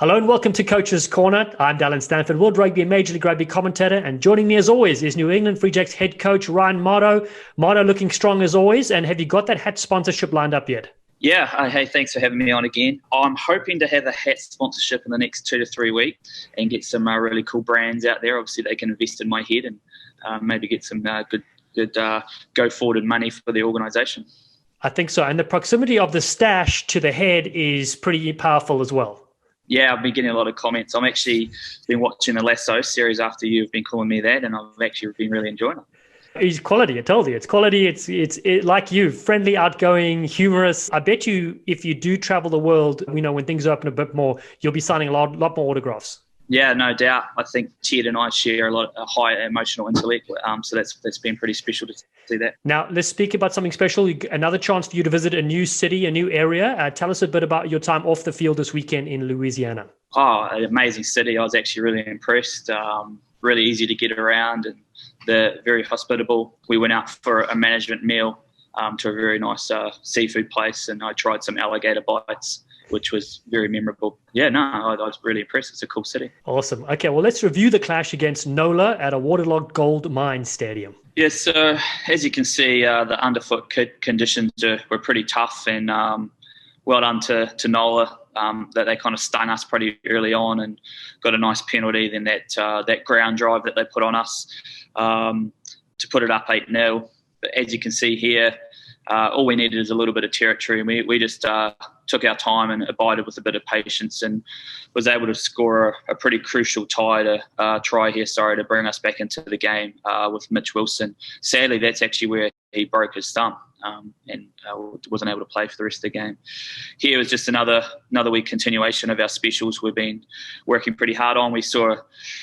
Hello and welcome to Coach's Corner. I'm Dallen, Stanford, World Rugby and Major League Rugby commentator. And joining me as always is New England Free Jacks head coach Ryan Mardo. Mardo looking strong as always. And have you got that hat sponsorship lined up yet? Yeah. Hey, thanks for having me on again. I'm hoping to have a hat sponsorship in the next 2 to 3 weeks and get some really cool brands out there. Obviously, they can invest in my head and maybe get some good go-forward money for the organisation. I think so. And the proximity of the stash to the head is pretty powerful as well. Yeah, I've been getting a lot of comments. I'm actually been watching the Lasso series after you've been calling me that, and I've actually been really enjoying it. It's quality, I told you. It's quality. It's like you, friendly, outgoing, humorous. I bet you if you do travel the world, when things open a bit more, you'll be signing a lot more autographs. Yeah, no doubt. I think Ted and I share a high emotional intellect, so that's been pretty special to see that. Now, let's speak about something special. Another chance for you to visit a new city, a new area. Tell us a bit about your time off the field this weekend in Louisiana. Oh, an amazing city. I was actually really impressed. Really easy to get around and they're very hospitable. We went out for a management meal to a very nice seafood place, and I tried some alligator bites, which was very memorable. Yeah, no, I was really impressed. It's a cool city. Awesome. Okay, well, let's review the clash against Nola at a waterlogged gold mine stadium. Yes, so as you can see, the underfoot conditions were pretty tough, and well done to Nola that they kind of stung us pretty early on and got a nice penalty. Then that ground drive that they put on us to put it up 8-0. But as you can see here, all we needed is a little bit of territory, and we just took our time and abided with a bit of patience and was able to score a pretty crucial try to bring us back into the game with Mitch Wilson. Sadly, that's actually where he broke his thumb and wasn't able to play for the rest of the game. Here was just another week continuation of our specials we've been working pretty hard on. We saw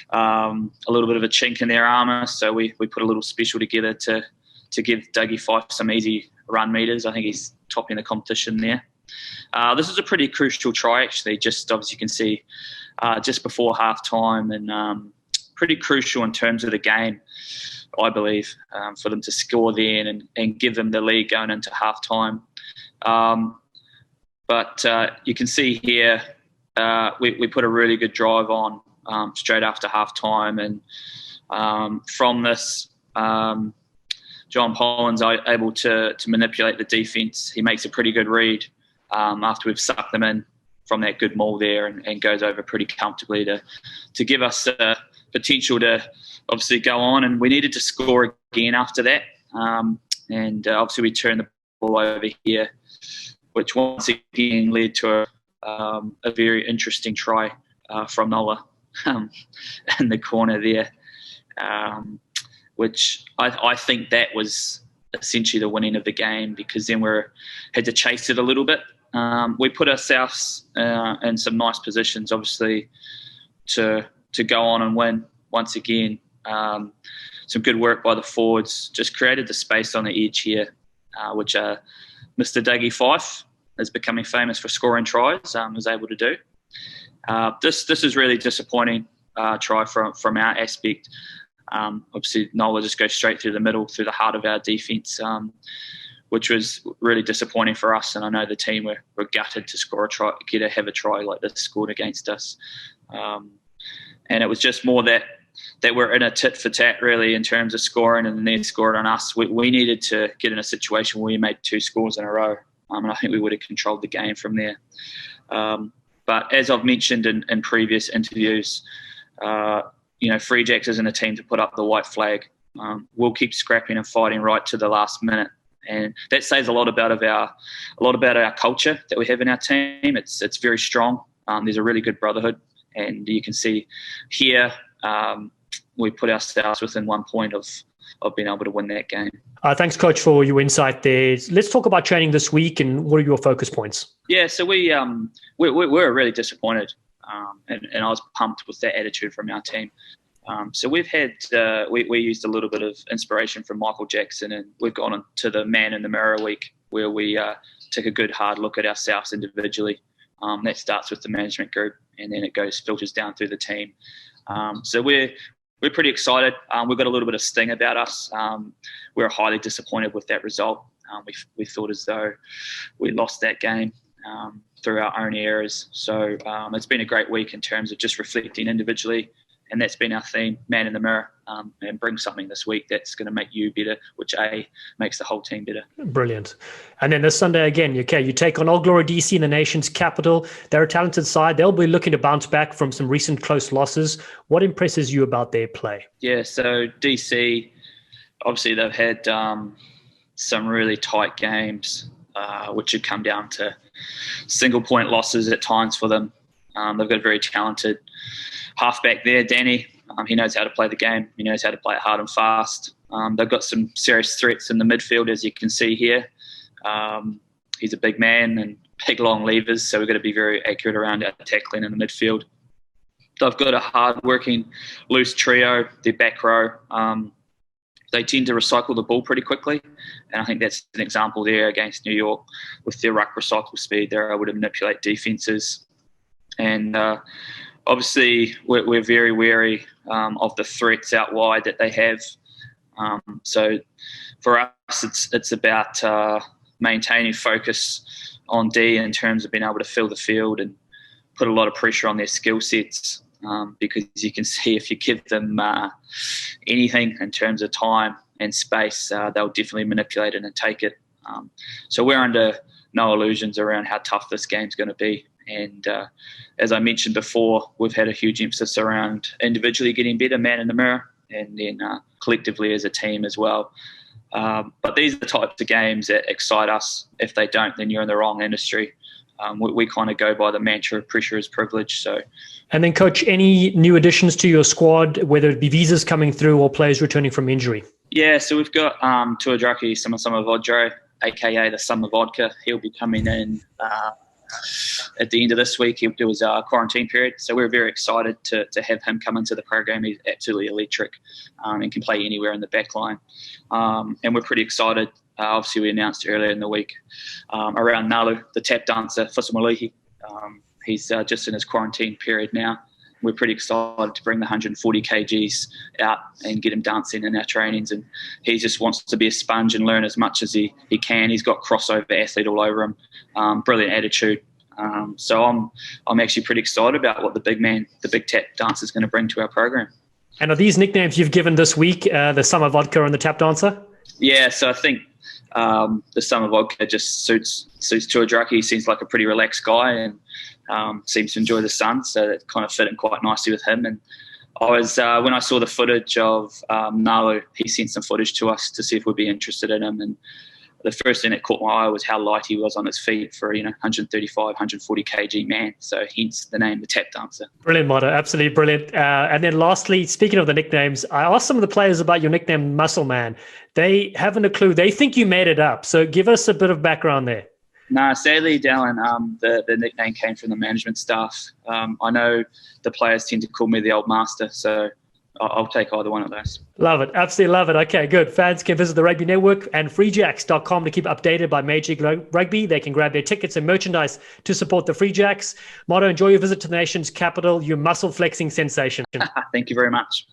a little bit of a chink in their armour, so we put a little special together to give Dougie Fife some easy run meters. I think he's topping the competition there. This is a pretty crucial try, actually, just obviously you can see just before half-time, and pretty crucial in terms of the game, I believe, for them to score then and give them the lead going into half-time. But you can see here we put a really good drive on straight after half-time, and from this John Pollin's able to manipulate the defence. He makes a pretty good read after we've sucked them in from that good maul there and goes over pretty comfortably to give us potential to obviously go on. And we needed to score again after that. And obviously we turned the ball over here, which once again led to a very interesting try from Nola in the corner there. Which I think that was essentially the winning of the game, because then we had to chase it a little bit. We put ourselves in some nice positions, obviously, to go on and win once again. Some good work by the forwards, just created the space on the edge here, which Mr. Dougie Fife is becoming famous for scoring tries, was able to do. This is really disappointing try from our aspect. Obviously, Nola just goes straight through the middle, through the heart of our defence, which was really disappointing for us. And I know the team were gutted to score a try, have a try like this scored against us. And it was just more that we're in a tit for tat, really, in terms of scoring, and then they scored on us. We needed to get in a situation where we made 2 scores in a row, and I think we would have controlled the game from there. But as I've mentioned in previous interviews, Free Jacks isn't a team to put up the white flag. We'll keep scrapping and fighting right to the last minute, and that says a lot about our culture that we have in our team. It's very strong. There's a really good brotherhood, and you can see here we put ourselves within 1 point of being able to win that game. Thanks, Coach, for your insight there. Let's talk about training this week and what are your focus points? Yeah, so we're really disappointed. And I was pumped with that attitude from our team. So we've had we used a little bit of inspiration from Michael Jackson, and we've gone into the Man in the Mirror week, where we take a good hard look at ourselves individually. That starts with the management group, and then it filters down through the team. So we're pretty excited. We've got a little bit of sting about us. We're highly disappointed with that result. We thought as though we lost that game. through our own errors. So it's been a great week in terms of just reflecting individually, and that's been our theme, man in the mirror, and bring something this week that's going to make you better, which makes the whole team better. Brilliant. And then this Sunday again, you take on Old Glory DC in the nation's capital. They're a talented side. They'll be looking to bounce back from some recent close losses. What impresses you about their play? Yeah, so DC, obviously they've had some really tight games, which had come down to single point losses at times for them. They've got a very talented halfback there, Danny. He knows how to play the game. He knows how to play it hard and fast. They've got some serious threats in the midfield, as you can see here. He's a big man and big long levers, so we've got to be very accurate around our tackling in the midfield. They've got a hard-working, loose trio, their back row. They tend to recycle the ball pretty quickly, and I think that's an example there against New York. With their ruck recycle speed, they're able to manipulate defences. And obviously, we're very wary of the threats out wide that they have. So for us, it's about maintaining focus on D in terms of being able to fill the field and put a lot of pressure on their skill sets, because you can see if you give them anything in terms of time and space, they'll definitely manipulate it and take it. So we're under no illusions around how tough this game's going to be. And as I mentioned before, we've had a huge emphasis around individually getting better, man in the mirror, and then collectively as a team as well. But these are the types of games that excite us. If they don't, then you're in the wrong industry. We kind of go by the mantra of pressure is privilege. So, and then, Coach, any new additions to your squad, whether it be visas coming through or players returning from injury? Yeah, so we've got Tuadraki Samavodro, a.k.a. the Summer Vodka. He'll be coming in at the end of this week. It was our quarantine period, so we're very excited to have him come into the program. He's absolutely electric and can play anywhere in the back line. And we're pretty excited. Obviously, we announced earlier in the week around Nalu, the tap dancer, Fusamalihi. He's just in his quarantine period now. We're pretty excited to bring the 140 kgs out and get him dancing in our trainings. And he just wants to be a sponge and learn as much as he can. He's got crossover athlete all over him, brilliant attitude. So I'm actually pretty excited about what the big tap dancer is going to bring to our program. And are these nicknames you've given this week, the Summer Vodka and the tap dancer? Yeah, so I think the Summer Vodka just suits Tuadraki. He seems like a pretty relaxed guy and seems to enjoy the sun, so it kind of fit in quite nicely with him. And I was when I saw the footage of Nalu, he sent some footage to us to see if we'd be interested in him. And the first thing that caught my eye was how light he was on his feet for 135, 140 kg man. So hence the name, the tap dancer. Brilliant, motto, absolutely brilliant. And then lastly, speaking of the nicknames, I asked some of the players about your nickname, Muscle Man. They haven't a clue. They think you made it up. So give us a bit of background there. No, sadly, Dallen, the nickname came from the management staff. I know the players tend to call me the old master, so I'll take either one of those. Love it. Absolutely love it. Okay, good. Fans can visit the Rugby Network and freejacks.com to keep updated by Major League Rugby. They can grab their tickets and merchandise to support the Free Jacks. Motto, enjoy your visit to the nation's capital. Your muscle flexing sensation. Thank you very much.